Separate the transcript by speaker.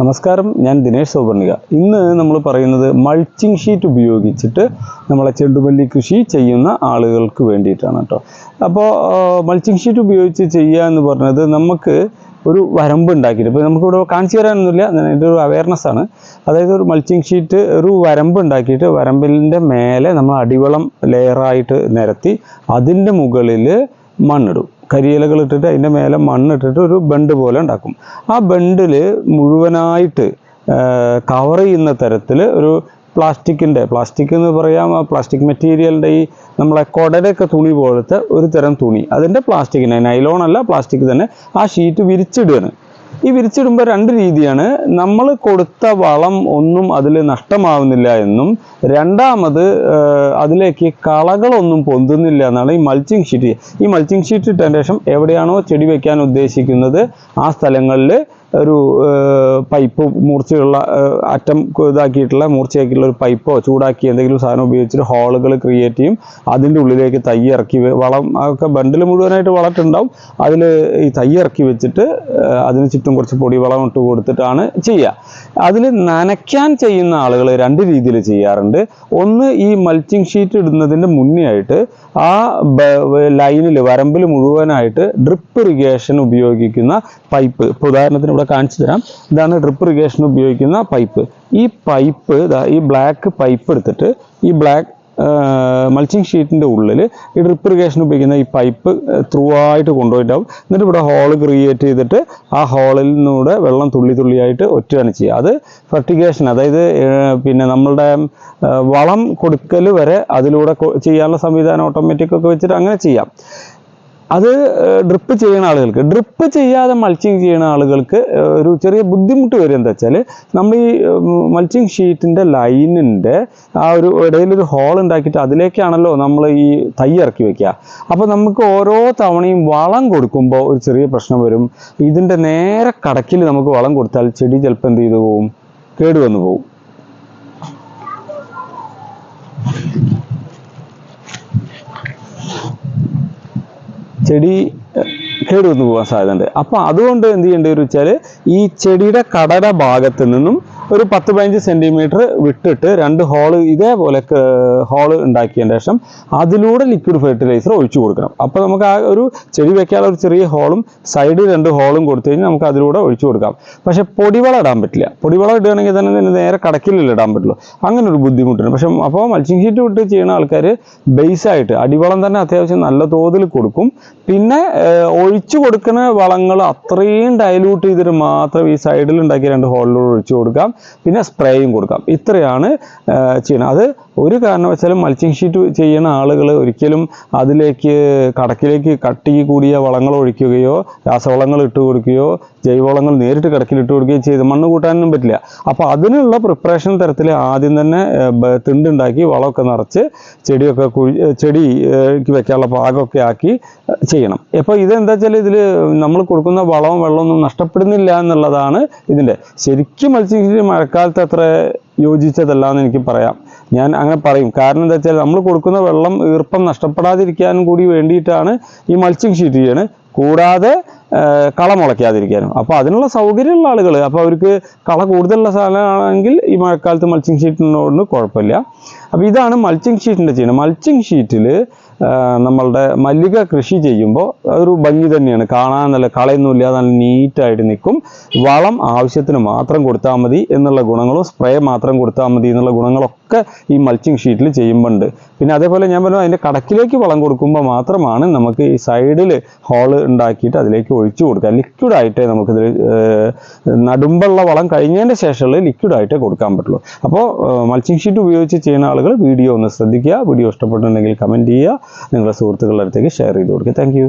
Speaker 1: നമസ്കാരം, ഞാൻ ദിനേഷ് സൗപർണിക. ഇന്ന് നമ്മൾ പറയുന്നത് മൾച്ചിങ് ഷീറ്റ് ഉപയോഗിച്ചിട്ട് നമ്മളെ ചെണ്ടുമല്ലി കൃഷി ചെയ്യുന്ന ആളുകൾക്ക് വേണ്ടിയിട്ടാണ് കേട്ടോ. അപ്പോൾ മൾച്ചിങ് ഷീറ്റ് ഉപയോഗിച്ച് ചെയ്യുക എന്ന് പറഞ്ഞത് നമുക്ക് ഒരു വരമ്പ് ഉണ്ടാക്കിയിട്ട്, ഇപ്പോൾ നമുക്കിവിടെ കാണിച്ചു തരാനൊന്നുമില്ല, ഇതിൻ്റെ ഒരു അവയർനെസ് ആണ്. അതായത് ഒരു മൾച്ചിങ് ഷീറ്റ് ഒരു വരമ്പ് ഉണ്ടാക്കിയിട്ട് വരമ്പിൻ്റെ മേലെ നമ്മൾ അടിവളം ലെയറായിട്ട് നിരത്തി അതിൻ്റെ മുകളിൽ മണ്ണിടും. കരിയിലകൾ ഇട്ടിട്ട് അതിൻ്റെ മേലെ മണ്ണിട്ടിട്ട് ഒരു ബണ്ട് പോലെ ഉണ്ടാക്കും. ആ ബണ്ടിൽ മുഴുവനായിട്ട് കവർ ചെയ്യുന്ന തരത്തിൽ ഒരു പ്ലാസ്റ്റിക് എന്ന് പറയാം, പ്ലാസ്റ്റിക് മെറ്റീരിയലിൻ്റെ ഈ നമ്മളെ കുടലൊക്കെ തുണി പോലത്തെ ഒരു തരം തുണി, അതിൻ്റെ പ്ലാസ്റ്റിക്കിന്, നൈലോൺ അല്ല പ്ലാസ്റ്റിക് തന്നെ, ആ ഷീറ്റ് വിരിച്ചിടുകയാണ്. ഈ വിരിച്ചിടുമ്പോൾ രണ്ട് രീതിയാണ്. നമ്മൾ കൊടുത്ത വളം ഒന്നും അതിൽ നഷ്ടമാവുന്നില്ല എന്നും, രണ്ടാമത് അതിലേക്ക് കളകളൊന്നും പൊന്തുന്നില്ല എന്നാണ് ഈ മൾച്ചിങ് ഷീറ്റ്. ഈ മൾച്ചിങ് ഷീറ്റ് ഇട്ടതിന് ശേഷം എവിടെയാണോ ചെടി വയ്ക്കാൻ ഉദ്ദേശിക്കുന്നത് ആ സ്ഥലങ്ങളിൽ ഒരു പൈപ്പ് മൂർച്ചയുള്ള അറ്റം ഇതാക്കിയിട്ടുള്ള മൂർച്ചയാക്കിയിട്ടുള്ള ഒരു പൈപ്പോ ചൂടാക്കി എന്തെങ്കിലും സാധനം ഉപയോഗിച്ചിട്ട് ഹോളുകൾ ക്രിയേറ്റ് ചെയ്യും. അതിൻ്റെ ഉള്ളിലേക്ക് തൈ ഇറക്കി വളം ഒക്കെ ബണ്ടിൽ മുഴുവനായിട്ട് വളർത്തുണ്ടാവും. അതിൽ ഈ തൈ ഇറക്കി വെച്ചിട്ട് അതിന് ചുറ്റും കുറച്ച് പൊടി വളം ഇട്ട് കൊടുത്തിട്ടാണ് ചെയ്യുക. അതിൽ നനയ്ക്കാൻ ചെയ്യുന്ന ആളുകൾ രണ്ട് രീതിയിൽ ചെയ്യാറുണ്ട്. ഒന്ന്, ഈ മൾച്ചിങ് ഷീറ്റ് ഇടുന്നതിൻ്റെ മുന്നേ ആയിട്ട് ആ ലൈനിൽ വരമ്പിൽ മുഴുവനായിട്ട് ഡ്രിപ്പ് ഇറിഗേഷൻ ഉപയോഗിക്കുന്ന പൈപ്പ്, ഇപ്പോൾ ഉദാഹരണത്തിന് ഇവിടെ കാണിച്ചു തരാം. ഇതാണ് ഡ്രിപ്പ് ഇറിഗേഷൻ ഉപയോഗിക്കുന്ന പൈപ്പ്. ഈ പൈപ്പ്, ഈ ബ്ലാക്ക് പൈപ്പ് എടുത്തിട്ട് ഈ ബ്ലാക്ക് മൾച്ചിങ് ഷീറ്റിൻ്റെ ഉള്ളിൽ ഈ ഡ്രിപ്പ് ഇറിഗേഷൻ ഉപയോഗിക്കുന്ന ഈ പൈപ്പ് ത്രൂ ആയിട്ട് കൊണ്ടുപോയിട്ടുണ്ടാവും. എന്നിട്ട് ഇവിടെ ഹോള് ക്രിയേറ്റ് ചെയ്തിട്ട് ആ ഹോളിൽ നിന്നൂടെ വെള്ളം തുള്ളിയായിട്ട് ഒറ്റുകയാണ് ചെയ്യുക. അത് ഫെർട്ടിഗേഷൻ, അതായത് പിന്നെ നമ്മളുടെ വളം കൊടുക്കൽ വരെ അതിലൂടെ ചെയ്യാനുള്ള സംവിധാനം ഓട്ടോമാറ്റിക് ഒക്കെ വെച്ചിട്ട് അങ്ങനെ ചെയ്യാം. അത് ഡ്രിപ്പ് ചെയ്യുന്ന ആളുകൾക്ക്. ഡ്രിപ്പ് ചെയ്യാതെ മൾച്ചിങ് ചെയ്യുന്ന ആളുകൾക്ക് ഒരു ചെറിയ ബുദ്ധിമുട്ട് വരും. എന്താ വെച്ചാൽ, നമ്മൾ ഈ മൾച്ചിങ് ഷീറ്റിൻ്റെ ലൈനിൻ്റെ ആ ഒരു ഇടയിലൊരു ഹോൾ ഉണ്ടാക്കിയിട്ട് അതിലേക്കാണല്ലോ നമ്മൾ ഈ തൈ ഇറക്കി വയ്ക്കുക. അപ്പോൾ നമുക്ക് ഓരോ തവണയും വളം കൊടുക്കുമ്പോൾ ഒരു ചെറിയ പ്രശ്നം വരും. ഇതിൻ്റെ നേരെ കടക്കിൽ നമുക്ക് വളം കൊടുത്താൽ ചെടി ചിലപ്പോൾ എന്ത് ചെയ്തു പോവും, കേടുവന്നു പോവും. ചെടി കേടുവന്നു പോകാൻ സാധ്യതയുണ്ട്. അപ്പോൾ അതുകൊണ്ട് എന്ത് ചെയ്യേണ്ടി വരും വെച്ചാൽ, ഈ ചെടിയുടെ കടയുടെ ഭാഗത്ത് നിന്നും ഒരു 10-15 സെൻറ്റിമീറ്റർ വിട്ടിട്ട് രണ്ട് ഹോള് ഇതേപോലെ ഹോള് ഉണ്ടാക്കിയതിന് ശേഷം അതിലൂടെ ലിക്വിഡ് ഫെർട്ടിലൈസർ ഒഴിച്ചു കൊടുക്കണം. അപ്പോൾ നമുക്ക് ആ ഒരു ചെടി വെക്കാനുള്ള ഒരു ചെറിയ ഹോളും സൈഡ് 2 ഹോളും കൊടുത്തു കഴിഞ്ഞാൽ നമുക്ക് അതിലൂടെ ഒഴിച്ചു കൊടുക്കാം. പക്ഷെ പൊടിവളം ഇടാൻ പറ്റില്ല. പൊടിവളം ഇടുകയാണെങ്കിൽ തന്നെ നേരെ കടക്കിലല്ലേ ഇടാൻ പറ്റുള്ളൂ. അങ്ങനെ ഒരു ബുദ്ധിമുട്ടുണ്ട്. പക്ഷെ അപ്പോൾ മൾച്ചിങ് ഷീറ്റ് വിട്ട് ചെയ്യുന്ന ആൾക്കാർ ബേസായിട്ട് അടിവളം തന്നെ അത്യാവശ്യം നല്ല തോതിൽ കൊടുക്കും. പിന്നെ ഒഴിച്ചു കൊടുക്കുന്ന വളങ്ങൾ അത്രയും ഡൈലൂട്ട് ചെയ്തിട്ട് മാത്രം ഈ സൈഡിൽ ഉണ്ടാക്കിയ 2 ഹോളിലൂടെ ഒഴിച്ചു കൊടുക്കാം. പിന്നെ സ്പ്രേയും കൊടുക്കാം. ഇത്രയാണ് ചെയ്യണം. അത് ഒരു കാരണവശാലും മൾച്ചിങ് ഷീറ്റ് ചെയ്യുന്ന ആളുകൾ ഒരിക്കലും അതിലേക്ക് കടക്കിലേക്ക് കട്ടി കൂടിയ വളങ്ങൾ ഒഴിക്കുകയോ രാസവളങ്ങൾ ഇട്ട് കൊടുക്കുകയോ ജൈവവളങ്ങൾ നേരിട്ട് കടക്കിലിട്ട് കൊടുക്കുകയോ ചെയ്ത് മണ്ണ് കൂട്ടാനൊന്നും പറ്റില്ല. അപ്പോൾ അതിനുള്ള പ്രിപ്പറേഷൻ തരത്തിൽ ആദ്യം തന്നെ തിണ്ടുണ്ടാക്കി വളമൊക്കെ നിറച്ച് ചെടിക്ക് വെക്കാനുള്ള പാകമൊക്കെ ആക്കി ചെയ്യണം. അപ്പോൾ ഇതെന്താ വെച്ചാൽ, ഇതിൽ നമ്മൾ കൊടുക്കുന്ന വളവും വെള്ളമൊന്നും നഷ്ടപ്പെടുന്നില്ല എന്നുള്ളതാണ് ഇതിൻ്റെ. ശരിക്കും മൾച്ചിങ് ഷീറ്റ് മഴക്കാലത്ത് അത്ര യോജിച്ചതല്ല എന്ന് എനിക്ക് പറയാം. ഞാൻ അങ്ങനെ പറയും. കാരണം എന്താ വെച്ചാൽ, നമ്മൾ കൊടുക്കുന്ന വെള്ളം ഈർപ്പം നഷ്ടപ്പെടാതിരിക്കാനും കൂടി വേണ്ടിയിട്ടാണ് ഈ മൾച്ചിങ് ഷീറ്റ് ചെയ്യണത്. കൂടാതെ കള മുളയ്ക്കാതിരിക്കാനും. അപ്പോൾ അതിനുള്ള സൗകര്യമുള്ള ആളുകൾ, അപ്പോൾ അവർക്ക് കള കൂടുതലുള്ള സ്ഥലമാണെങ്കിൽ ഈ മഴക്കാലത്ത് മൾച്ചിങ് ഷീറ്റിനോട് കുഴപ്പമില്ല. അപ്പോൾ ഇതാണ് മൾച്ചിങ് ഷീറ്റിൻ്റെ ചെയ്യുന്നത്. മൾച്ചിങ് ഷീറ്റിൽ നമ്മളുടെ മല്ലിക കൃഷി ചെയ്യുമ്പോൾ ഒരു ഭംഗി തന്നെയാണ്. കാണാൻ നല്ല കളയൊന്നുമില്ല, നല്ല നീറ്റായിട്ട് നിൽക്കും. വളം ആവശ്യത്തിന് മാത്രം കൊടുത്താൽ മതി എന്നുള്ള ഗുണങ്ങളും, സ്പ്രേ മാത്രം കൊടുത്താൽ മതി എന്നുള്ള ഗുണങ്ങളൊക്കെ ഈ മൾച്ചിങ് ഷീറ്റിൽ ചെയ്യുമ്പോൾ ഉണ്ട്. പിന്നെ അതേപോലെ ഞാൻ പറഞ്ഞു, അതിൻ്റെ കടക്കിലേക്ക് വളം കൊടുക്കുമ്പോൾ മാത്രമാണ് നമുക്ക് ഈ സൈഡിൽ ഹോള് ഉണ്ടാക്കിയിട്ട് അതിലേക്ക് ഒഴിച്ചു കൊടുക്കുക. ലിക്വിഡായിട്ടേ നമുക്കിത് നടുമ്പുള്ള വളം കഴിഞ്ഞതിൻ്റെ ശേഷമുള്ള ലിക്വിഡായിട്ടേ കൊടുക്കാൻ പറ്റുള്ളൂ. അപ്പോൾ മൾച്ചിങ് ഷീറ്റ് ഉപയോഗിച്ച് ചെയ്യുന്ന ആളുകൾ വീഡിയോ ഒന്ന് ശ്രദ്ധിക്കുക. വീഡിയോ ഇഷ്ടപ്പെട്ടിട്ടുണ്ടെങ്കിൽ കമൻറ്റ് ചെയ്യുക, നിങ്ങളുടെ സുഹൃത്തുക്കളുടെ അടുത്തേക്ക് ഷെയർ ചെയ്ത് കൊടുക്കുക. Thank you.